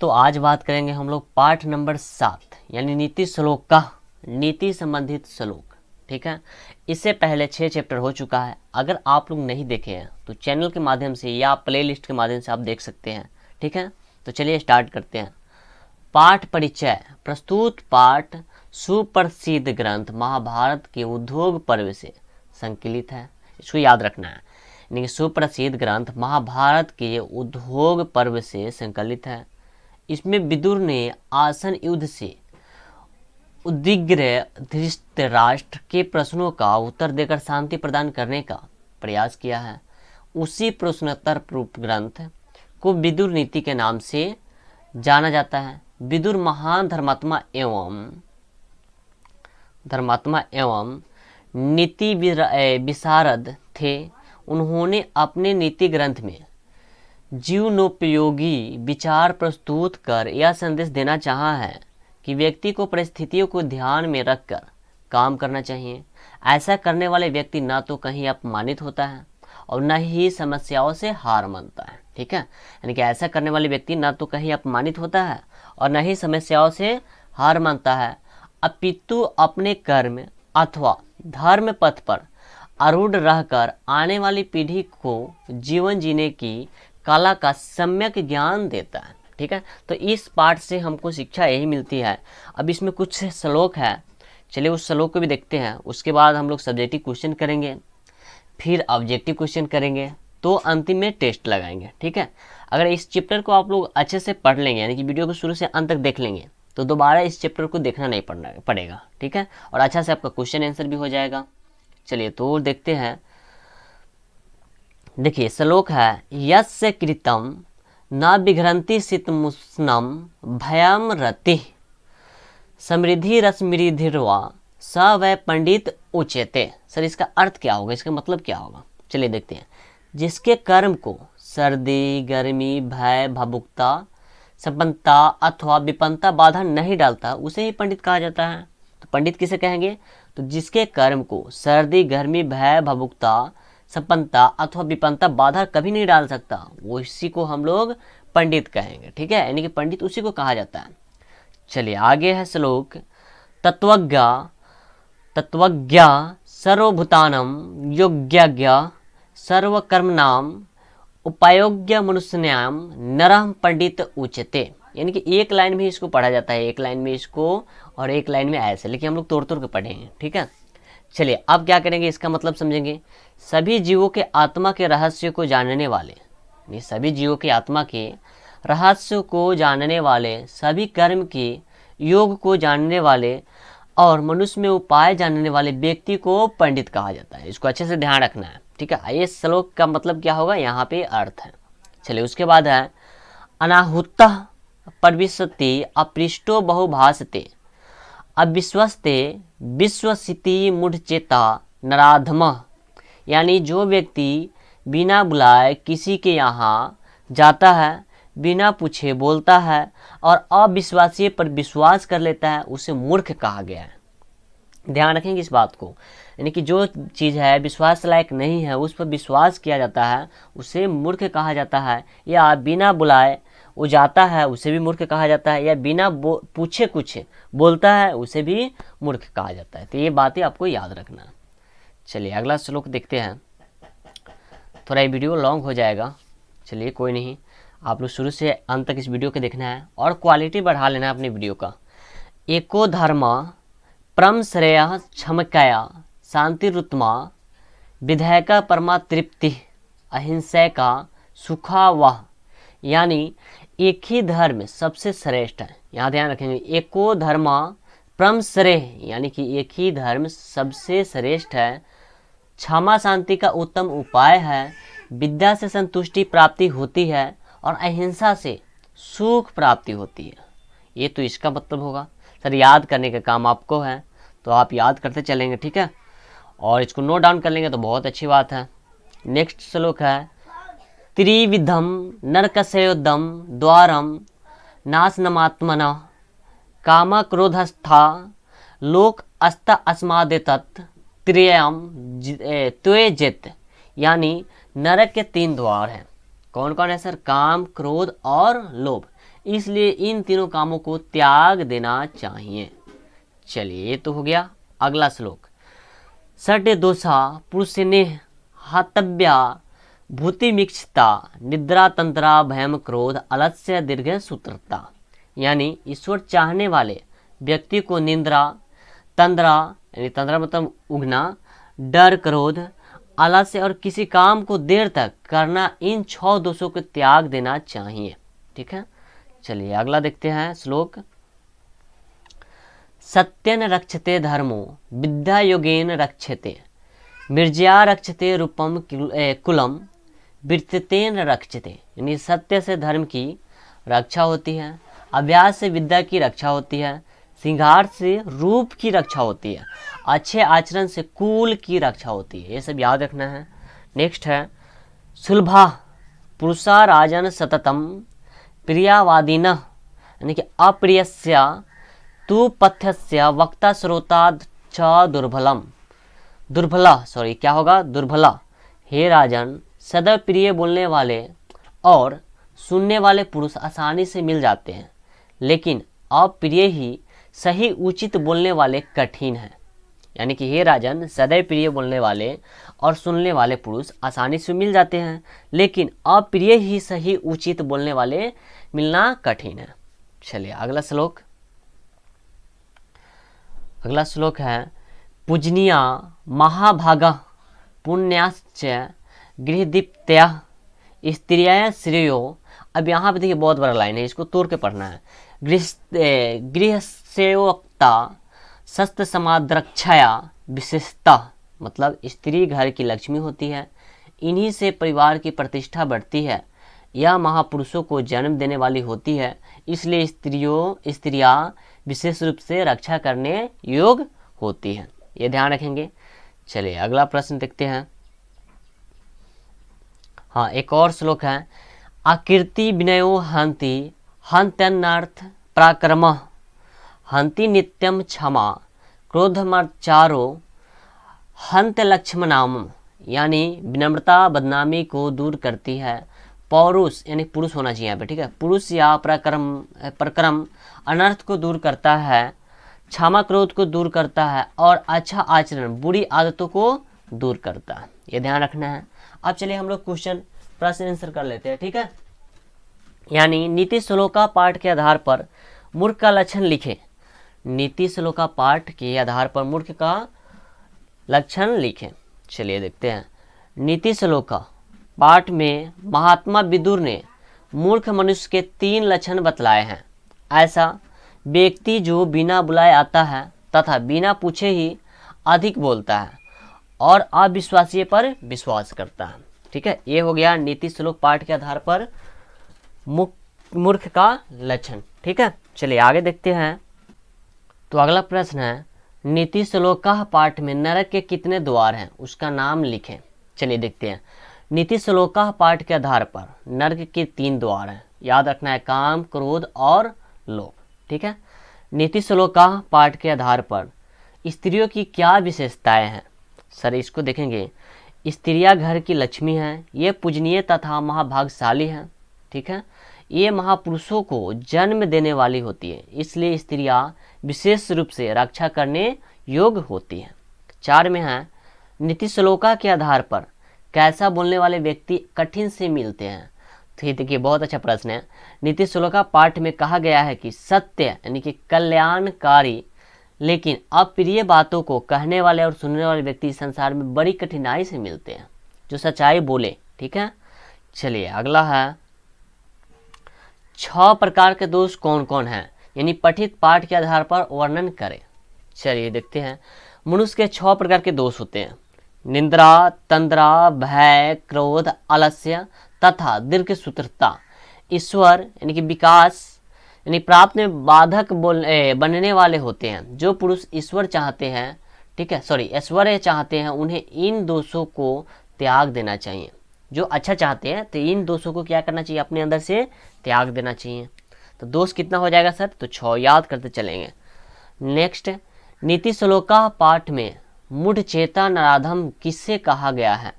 तो आज बात करेंगे हम लोग पाठ नंबर 7 यानी नीति श्लोक का नीति संबंधित श्लोक। ठीक है, इससे पहले 6 चैप्टर हो चुका है। अगर आप लोग नहीं देखे हैं तो चैनल के माध्यम से या प्लेलिस्ट के माध्यम से आप देख सकते हैं। ठीक है, तो चलिए स्टार्ट करते हैं। पाठ परिचय। प्रस्तुत पाठ सुप्रसिद्ध ग्रंथ महाभारत के उद्योग पर्व से संकलित है। इसको याद रखना है, यानी कि सुप्रसिद्ध ग्रंथ महाभारत के उद्योग पर्व से संकलित है। इसमें विदुर ने आसन युद्ध से उद्विग्न धृतराष्ट्र के प्रश्नों का उत्तर देकर शांति प्रदान करने का प्रयास किया है। उसी प्रश्नोत्तर रूप ग्रंथ को विदुर नीति के नाम से जाना जाता है। विदुर महान धर्मात्मा एवं नीति विशारद थे। उन्होंने अपने नीति ग्रंथ में जीवनोपयोगी विचार प्रस्तुत कर यह संदेश देना चाहा है कि व्यक्ति को परिस्थितियों को ध्यान में रखकर काम करना चाहिए। ऐसा करने वाले व्यक्ति न तो कहीं अपमानित होता है और न ही समस्याओं से हार मानता है। ठीक है, यानी कि ऐसा करने वाले व्यक्ति न तो कहीं अपमानित होता है और न ही समस्याओं से हार मानता है, अपितु अपने कर्म अथवा धर्म पथ पर आरूढ़ रहकर आने वाली पीढ़ी को जीवन जीने की कला का सम्यक ज्ञान देता है। ठीक है, तो इस पाठ से हमको शिक्षा यही मिलती है। अब इसमें कुछ श्लोक है, चलिए उस श्लोक को भी देखते हैं। उसके बाद हम लोग सब्जेक्टिव क्वेश्चन करेंगे, फिर ऑब्जेक्टिव क्वेश्चन करेंगे, तो अंतिम में टेस्ट लगाएंगे। ठीक है, अगर इस चैप्टर को आप लोग अच्छे से पढ़ लेंगे, यानी कि वीडियो को शुरू से अंत तक देख लेंगे, तो दोबारा इस चैप्टर को देखना नहीं पड़ेगा। ठीक है, और अच्छा से आपका क्वेश्चन आंसर भी हो जाएगा। चलिए तो देखते हैं। देखिए श्लोक है, यस्य कृतं न बिघ्रन्ति शीतमुष्णं भयं रतिः समृद्धि रश्मिरिधिर्वा स वै पंडित उच्यते। सर इसका अर्थ क्या होगा, इसका मतलब क्या होगा? चलिए देखते हैं। जिसके कर्म को सर्दी गर्मी भय भावुकता संपन्नता अथवा विपन्नता बाधा नहीं डालता उसे ही पंडित कहा जाता है। तो पंडित किसे कहेंगे? तो जिसके कर्म को सर्दी गर्मी भय भावुकता संपन्नता अथवा विपन्नता बाधा कभी नहीं डाल सकता, वो इसी को हम लोग पंडित कहेंगे। ठीक है, यानी कि पंडित उसी को कहा जाता है। चलिए आगे है श्लोक, तत्वज्ञ सर्वभूतानां योग्यज्ञ सर्वकर्मणां उपयोग्य मनुष्याणां नरः पंडित उच्यते। यानी कि एक लाइन में इसको पढ़ा जाता है, एक लाइन में इसको और एक लाइन में ऐसे, लेकिन हम लोग तोड़ तोड़ के पढ़ेंगे। ठीक है, चलिए अब क्या करेंगे, इसका मतलब समझेंगे। सभी जीवों के आत्मा के रहस्य को जानने वाले, यानी सभी जीवों के आत्मा के रहस्य को जानने वाले, सभी कर्म के योग को जानने वाले और मनुष्य में उपाय जानने वाले व्यक्ति को पंडित कहा जाता है। इसको अच्छे से ध्यान रखना है। ठीक है, ये श्लोक का मतलब क्या होगा, यहाँ पे अर्थ है। चलिए उसके बाद है, अनाहुतः प्रविशति अपृष्टो बहुभाषते अविश्वस्ते विश्वसिति मूढ़चेता नराधमः। यानी जो व्यक्ति बिना बुलाए किसी के यहाँ जाता है, बिना पूछे बोलता है और अविश्वासी पर विश्वास कर लेता है, उसे मूर्ख कहा गया है। ध्यान रखेंगे इस बात को, यानी कि जो चीज़ है विश्वास लायक नहीं है उस पर विश्वास किया जाता है, उसे मूर्ख कहा जाता है। या बिना बुलाए वो जाता है, उसे भी मूर्ख कहा जाता है। या बिना पूछे कुछ बोलता है, उसे भी मूर्ख कहा जाता है। तो ये बातें आपको याद रखना। चलिए अगला श्लोक देखते हैं। थोड़ा ये वीडियो लॉन्ग हो जाएगा, चलिए कोई नहीं, आप लोग शुरू से अंत तक इस वीडियो को देखना है और क्वालिटी बढ़ा लेना है अपनी वीडियो का। एको धर्म परम श्रेय क्षमकया शांतिरुत्मा विधेयका परमा तृप्ति अहिंसा का सुखा वह। यानी एक ही धर्म सबसे श्रेष्ठ है। यहाँ ध्यान रखेंगे, एको धर्म परम श्रेय, यानी कि एक ही धर्म सबसे श्रेष्ठ है। क्षमा शांति का उत्तम उपाय है। विद्या से संतुष्टि प्राप्ति होती है और अहिंसा से सुख प्राप्ति होती है। ये तो इसका मतलब होगा। सर याद करने का काम आपको है, तो आप याद करते चलेंगे। ठीक है, और इसको नोट डाउन कर लेंगे तो बहुत अच्छी बात है। नेक्स्ट श्लोक है, त्रिविधम नरकस्योदम द्वारम नाशनमात्मना काम क्रोधस्था लोक अस्त अस्मादेतत् त्रियम त्वेजित। यानी नरक के 3 द्वार हैं। कौन कौन है सर? काम क्रोध और लोभ। इसलिए इन तीनों कामों को त्याग देना चाहिए। चलिए ये तो हो गया। अगला श्लोक, षड् दोषा पुरुषने हतव्या भूतिमीक्षता निद्रा तंत्रा भयम क्रोध आलस्य दीर्घ सूत्रता। यानी ईश्वर चाहने वाले व्यक्ति को निद्रा, तंद्रा यानी तंद्रा मतलब उगना, डर, क्रोध, आलस्य और किसी काम को देर तक करना, इन 6 दोषों को त्याग देना चाहिए। ठीक है, चलिए अगला देखते हैं श्लोक, सत्यन रक्षते धर्मो विद्या योगेन रक्षते मिर्जया रक्षते रूपम कुलम वृत्तेन रक्षते। यानी सत्य से धर्म की रक्षा होती है, अभ्यास से विद्या की रक्षा होती है, श्रृंगार से रूप की रक्षा होती है, अच्छे आचरण से कुल की रक्षा होती है। ये सब याद रखना है। नेक्स्ट है, सुलभा पुरुषा राजन सततम प्रियावादिन, यानी कि अप्रियस्य तु पथ्यस्य वक्ता श्रोता च दुर्बला। हे राजन, सदैव प्रिय बोलने वाले और सुनने वाले पुरुष आसानी से मिल जाते हैं, लेकिन अप्रिय ही सही उचित बोलने वाले कठिन हैं। यानी कि हे राजन, सदैव प्रिय बोलने वाले और सुनने वाले पुरुष आसानी से मिल जाते हैं, लेकिन अप्रिय ही सही उचित बोलने वाले मिलना कठिन है। चलिए अगला श्लोक है, पूजनीया महाभागा पुण्याश्च गृहदीप्त्या स्त्रिया श्रेयो। अब यहाँ पे देखिए बहुत बड़ा लाइन है, इसको तोड़ के पढ़ना है। गृहसेवक्ता शस्त्र समाद्रक्षया विशेषता, मतलब स्त्री घर की लक्ष्मी होती है, इन्हीं से परिवार की प्रतिष्ठा बढ़ती है। यह महापुरुषों को जन्म देने वाली होती है, इसलिए स्त्रियां विशेष रूप से रक्षा करने योग्य होती हैं। ये ध्यान रखेंगे। चलिए अगला प्रश्न देखते हैं। हाँ, एक और श्लोक है, आकीर्ति विनयो हंति हंत्यनर्थ पराक्रम हंति नित्यम क्षमा क्रोधमर्चारो हंत लक्ष्मणाम। यानी विनम्रता बदनामी को दूर करती है, पौरुष यानी पुरुष होना चाहिए यहाँ पे, ठीक है, पुरुष या पराक्रम अनर्थ को दूर करता है, क्षमा क्रोध को दूर करता है, और अच्छा आचरण बुरी आदतों को दूर करता है। ये ध्यान रखना है। अब चलिए हम लोग प्रश्न आंसर कर लेते हैं। ठीक है, यानी नीति श्लोका पाठ के आधार पर मूर्ख का लक्षण लिखें। नीति श्लोका पाठ के आधार पर मूर्ख का लक्षण लिखें। चलिए देखते हैं। नीति श्लोका पाठ में महात्मा विदुर ने मूर्ख मनुष्य के 3 लक्षण बतलाए हैं। ऐसा व्यक्ति जो बिना बुलाए आता है तथा बिना पूछे ही अधिक बोलता है और अविश्वासी पर विश्वास करता है। ठीक है, ये हो गया नीति श्लोक पाठ के आधार पर मूर्ख का लक्षण। ठीक है, चलिए आगे देखते हैं। तो अगला प्रश्न है, नीति श्लोका पाठ में नरक के कितने द्वार हैं, उसका नाम लिखें। चलिए देखते हैं। नीति श्लोका पाठ के आधार पर नरक के 3 द्वार हैं। याद रखना है, काम, क्रोध और लोभ। ठीक है, नीति श्लोका पाठ के आधार पर स्त्रियों की क्या विशेषताएं हैं। सर इसको देखेंगे। स्त्रियां घर की लक्ष्मी हैं, ये पूजनीय तथा महाभागशाली हैं। ठीक है, ये महापुरुषों को जन्म देने वाली होती है, इसलिए स्त्रियां विशेष रूप से रक्षा करने योग्य होती हैं। 4 में है, नीति श्लोका के आधार पर कैसा बोलने वाले व्यक्ति कठिन से मिलते हैं। तो ये देखिए बहुत अच्छा प्रश्न है। नीति श्लोका पाठ में कहा गया है कि सत्य यानी कि कल्याणकारी लेकिन अप्रिय बातों को कहने वाले और सुनने वाले व्यक्ति संसार में बड़ी कठिनाई से मिलते हैं, जो सच्चाई बोले। ठीक है, चलिए अगला है, 6 प्रकार के दोष कौन कौन हैं, यानी पठित पाठ के आधार पर वर्णन करें। चलिए देखते हैं। मनुष्य के 6 प्रकार के दोष होते हैं, निंद्रा, तंद्रा, भय, क्रोध, आलस्य तथा दीर्घ सूत्रता। ईश्वर यानी कि विकास यानी प्राप्त में बाधक बनने वाले होते हैं। जो पुरुष ईश्वर चाहते हैं, ठीक है, ऐश्वर्य चाहते हैं, उन्हें इन दोषों को त्याग देना चाहिए। जो अच्छा चाहते हैं तो इन दोषों को क्या करना चाहिए, अपने अंदर से त्याग देना चाहिए। तो दोष कितना हो जाएगा सर, तो 6 याद करते चलेंगे। नेक्स्ट, नीति श्लोका पाठ में मूढ़ चेता नराधम किससे कहा गया है।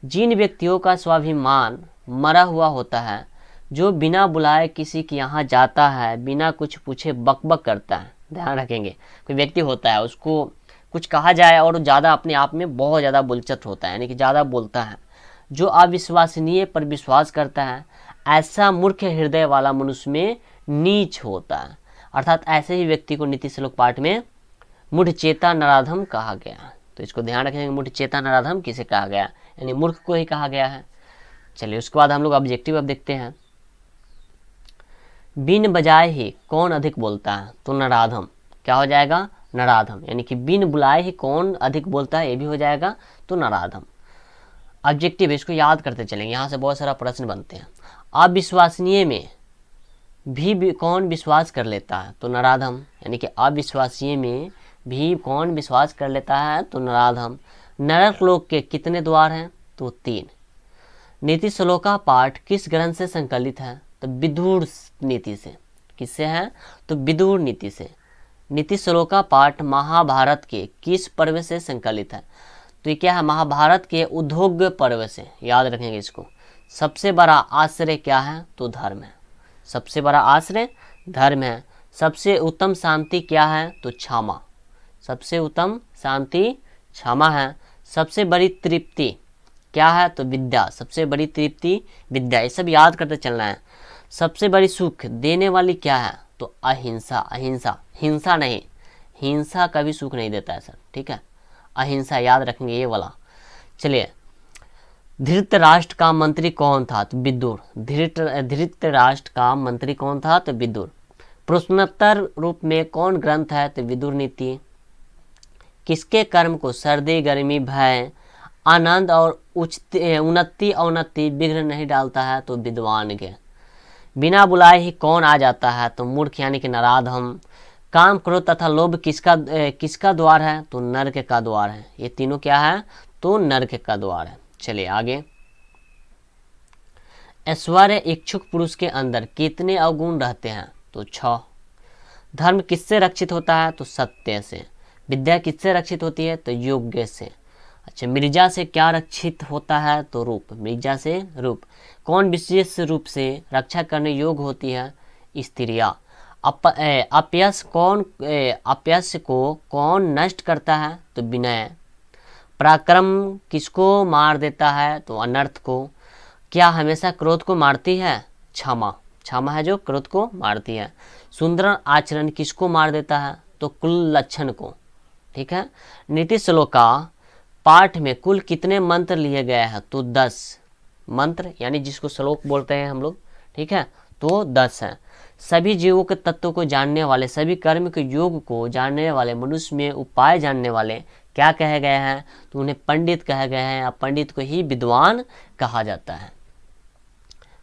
जिन व्यक्तियों का स्वाभिमान मरा हुआ होता है, जो बिना बुलाए किसी के यहाँ जाता है, बिना कुछ पूछे बकबक करता है। ध्यान रखेंगे, कोई व्यक्ति होता है, उसको कुछ कहा जाए और ज़्यादा अपने आप में बहुत ज़्यादा बुलचत होता है, यानी कि ज़्यादा बोलता है। जो अविश्वसनीय पर विश्वास करता है, ऐसा मूर्ख हृदय वाला मनुष्य में नीच होता है। अर्थात ऐसे ही व्यक्ति को नीति श्लोक पाठ में मूढ़चेता नराधम कहा गया। तो इसको ध्यान रखेंगे, मूढ़चेता नराधम किसे कहा गया, यानी मूर्ख को ही कहा गया है। चलिए उसके बाद हम लोग ऑब्जेक्टिव अब देखते हैं। बिन बजाए ही कौन अधिक बोलता है, तो नराधम। क्या हो जाएगा, नराधम, यानी कि बिन बुलाए ही कौन अधिक बोलता है, ये भी हो जाएगा, तो नराधम। ऑब्जेक्टिव इसको याद करते चलेंगे, यहाँ से बहुत सारा प्रश्न बनते हैं। अविश्वसनीय में भी कौन विश्वास कर लेता है, तो नराधम, यानी कि अविश्वसनीय में भी कौन विश्वास कर लेता है, तो नराधम। नरक लोक के कितने द्वार हैं, तो 3। नीति श्लोका पाठ किस ग्रंथ से संकलित है, तो विदुर नीति से। किससे है, तो विदुर नीति से। नीति श्लोका पाठ महाभारत के किस पर्व से संकलित है, तो ये क्या है, महाभारत के उद्योग पर्व से। याद रखेंगे इसको। सबसे बड़ा आश्रय क्या है, तो धर्म है। सबसे बड़ा आश्रय धर्म है। सबसे उत्तम शांति क्या है, तो क्षमा। सबसे उत्तम शांति क्षमा है। सबसे बड़ी तृप्ति क्या है, तो विद्या। सबसे बड़ी तृप्ति विद्या। ये सब याद करते चलना है। सबसे बड़ी सुख देने वाली क्या है, तो अहिंसा। अहिंसा, हिंसा नहीं, हिंसा कभी सुख नहीं देता है सर, ठीक है। अहिंसा याद रखेंगे ये वाला। चलिए, धृतराष्ट्र का मंत्री कौन था, तो विदुर। धृतराष्ट्र का मंत्री कौन था, तो विदुर। प्रश्नोत्तर रूप में कौन ग्रंथ है, तो विदुर नीति। किसके कर्म को सर्दी गर्मी भय आनंद और उन्नति अवनति विघ्न नहीं डालता है, तो विद्वान के। बिना बुलाए ही कौन आ जाता है, तो मूर्ख यानी कि नराधम। काम क्रोध तथा लोभ किसका द्वार है, तो नरक का द्वार है। ये तीनों क्या है, तो नरक का द्वार है। चलिए आगे। ऐश्वर्य इच्छुक पुरुष के अंदर कितने अवगुण रहते हैं, तो 6। धर्म किससे रक्षित होता है, तो सत्य से। विद्या किससे रक्षित होती है, तो योग्य से। अच्छा, मिर्जा से क्या रक्षित होता है, तो रूप। मिर्जा से रूप। कौन विशेष रूप से रक्षा करने योग्य होती है, स्त्रियाँ। अपयश को कौन नष्ट करता है, तो विनय। पराक्रम किसको मार देता है, तो अनर्थ को। क्या हमेशा क्रोध को मारती है, क्षमा। क्षमा है जो क्रोध को मारती है। सुंदर आचरण किसको मार देता है, तो कुल लक्षण को, ठीक है। नीति श्लोका पाठ में कुल कितने मंत्र लिए गए हैं, तो 10 मंत्र, यानी जिसको श्लोक बोलते हैं हम लोग, ठीक है, तो 10 हैं। सभी जीवों के तत्वों को जानने वाले, सभी कर्म के योग को जानने वाले, मनुष्य में उपाय जानने वाले क्या कहे गए हैं, तो उन्हें पंडित कहे गए हैं। अब पंडित को ही विद्वान कहा जाता है।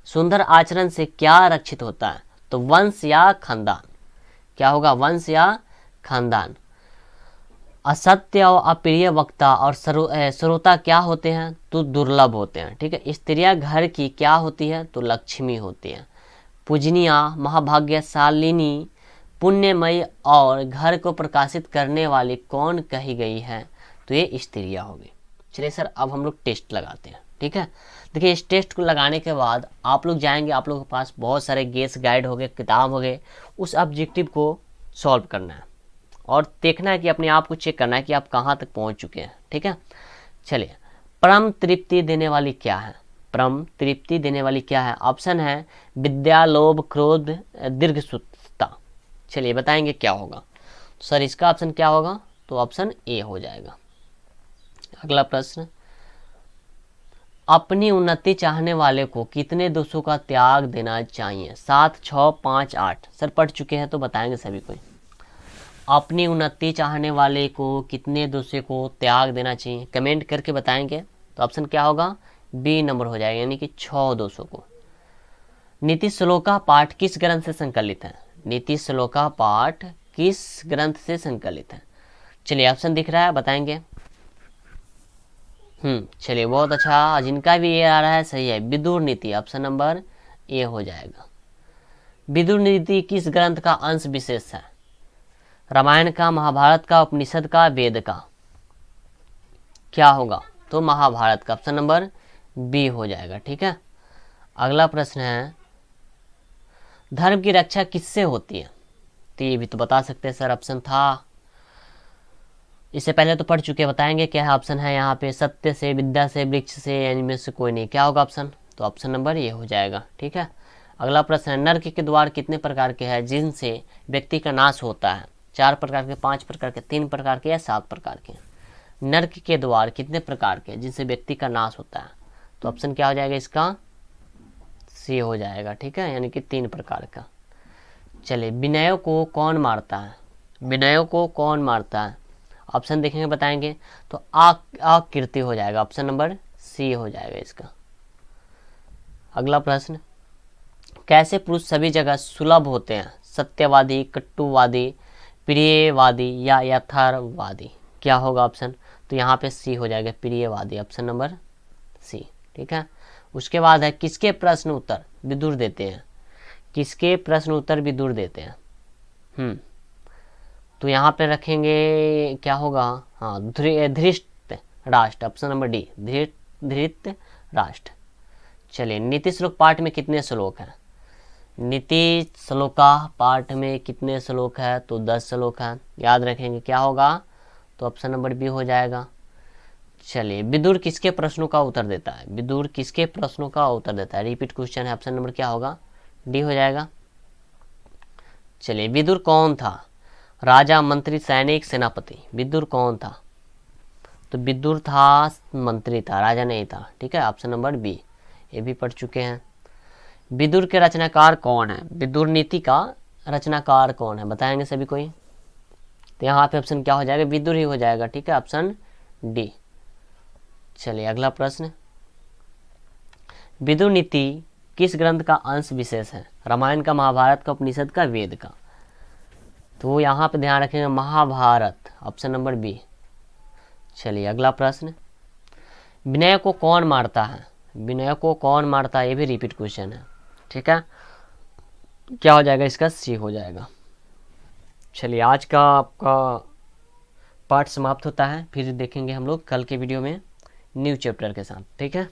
सुंदर आचरण से क्या रक्षित होता है, तो वंश या खानदान। क्या होगा, वंश या खानदान। असत्य और अप्रिय वक्ता और श्रोता क्या होते हैं, तो दुर्लभ होते हैं, ठीक है। स्त्रियां घर की क्या होती है, तो लक्ष्मी होती है। पूजनिया, महाभाग्यशालिनी, पुण्यमयी और घर को प्रकाशित करने वाली कौन कही गई है, तो ये स्त्रियां होगी। चलिए सर, अब हम लोग टेस्ट लगाते हैं, ठीक है। देखिए, इस टेस्ट को लगाने के बाद आप लोग जाएंगे, आप लोगों के पास बहुत सारे गेस गाइड हो गए, किताब हो गए, उस ऑब्जेक्टिव को सॉल्व करना है और देखना है कि अपने आप को चेक करना है कि आप कहाँ तक पहुँच चुके हैं, ठीक है। चलिए, परम तृप्ति देने वाली क्या है, परम तृप्ति देने वाली क्या है। ऑप्शन है विद्या, लोभ, क्रोध, दीर्घसुतता। चलिए बताएंगे क्या होगा। सर इसका ऑप्शन क्या होगा, तो ऑप्शन ए हो जाएगा। अगला प्रश्न, अपनी उन्नति चाहने वाले को कितने दोषों का त्याग देना चाहिए, 7, 6, 5, 8। सर पढ़ चुके हैं तो बताएंगे सभी को। अपनी उन्नति चाहने वाले को कितने दोषों को त्याग देना चाहिए, कमेंट करके बताएंगे। तो ऑप्शन क्या होगा, बी नंबर हो जाएगा, यानी कि 6 दोषों को। नीति श्लोका पाठ किस ग्रंथ से संकलित है, नीति श्लोका पाठ किस ग्रंथ से संकलित है। चलिए ऑप्शन दिख रहा है, बताएंगे। चलिए बहुत अच्छा, जिनका भी ये आ रहा है सही है, विदुर नीति। ऑप्शन नंबर ए हो जाएगा। विदुर नीति किस ग्रंथ का अंश विशेष है, रामायण का, महाभारत का, उपनिषद का, वेद का। क्या होगा, तो महाभारत का। ऑप्शन नंबर बी हो जाएगा, ठीक है। अगला प्रश्न है, धर्म की रक्षा किससे होती है? तो ये भी तो बता सकते हैं सर, ऑप्शन था, इससे पहले तो पढ़ चुके, बताएंगे क्या है ऑप्शन है यहाँ पे, सत्य से, विद्या से, वृक्ष से, या इनमें से कोई नहीं। क्या होगा ऑप्शन? तो ऑप्शन नंबर ये हो जाएगा। ठीक है, अगला प्रश्न है, नर्क के द्वार कितने प्रकार के हैं जिनसे व्यक्ति का नाश होता है? 4 प्रकार के, 5 प्रकार के, 3 प्रकार के, या 7 प्रकार के? नर्क के द्वार कितने प्रकार के जिनसे व्यक्ति का नाश होता है? तो ऑप्शन क्या हो जाएगा इसका? सी हो जाएगा। ठीक है, यानी कि 3 प्रकार का। चलिए, विनयों को कौन मारता है? विनयों को कौन मारता है? ऑप्शन देखेंगे, बताएंगे। तो आकृति हो जाएगा, ऑप्शन नंबर सी हो जाएगा इसका। अगला प्रश्न, कैसे पुरुष सभी जगह सुलभ होते हैं? सत्यवादी, कट्टुवादी, प्रियवादी, या यथार्थवादी? क्या होगा ऑप्शन? तो यहाँ पे सी हो जाएगा, प्रियवादी, ऑप्शन नंबर सी। ठीक है, उसके बाद है, किसके प्रश्न उत्तर विदुर देते हैं? किसके प्रश्न उत्तर विदुर देते हैं? तो यहाँ पे रखेंगे, क्या होगा? हाँ, धृष्ट राष्ट्र, ऑप्शन नंबर डी, धृत राष्ट्र। चलिए, नीति श्लोक पाठ में कितने श्लोक हैं? नीति श्लोका पाठ में कितने श्लोक है? तो 10 श्लोक है, याद रखेंगे। क्या होगा? तो ऑप्शन नंबर बी हो जाएगा। चलिए, विदुर किसके प्रश्नों का उत्तर देता है? विदुर किसके प्रश्नों का उत्तर देता है? रिपीट क्वेश्चन है, ऑप्शन नंबर क्या होगा? डी हो जाएगा। चलिए, विदुर कौन था? राजा, मंत्री, सैनिक, सेनापति? विदुर कौन था? तो विदुर था, मंत्री था, राजा नहीं था। ठीक है, ऑप्शन नंबर बी, ये भी पढ़ चुके हैं। विदुर के रचनाकार कौन है? विदुर नीति का रचनाकार कौन है? बताएंगे सभी कोई। तो यहाँ पे ऑप्शन क्या हो जाएगा? विदुर ही हो जाएगा। ठीक है, ऑप्शन डी। चलिए, अगला प्रश्न, विदुर नीति किस ग्रंथ का अंश विशेष है? रामायण का, महाभारत का, उपनिषद का, वेद का? तो यहाँ पे ध्यान रखेंगे, महाभारत, ऑप्शन नंबर बी। चलिए, अगला प्रश्न, विनय को कौन मारता है? विनय को कौन मारता है? ये भी रिपीट क्वेश्चन है। ठीक है, क्या हो जाएगा इसका? सी हो जाएगा। चलिए, आज का आपका पाठ समाप्त होता है, फिर देखेंगे हम लोग कल के वीडियो में न्यू चैप्टर के साथ। ठीक है।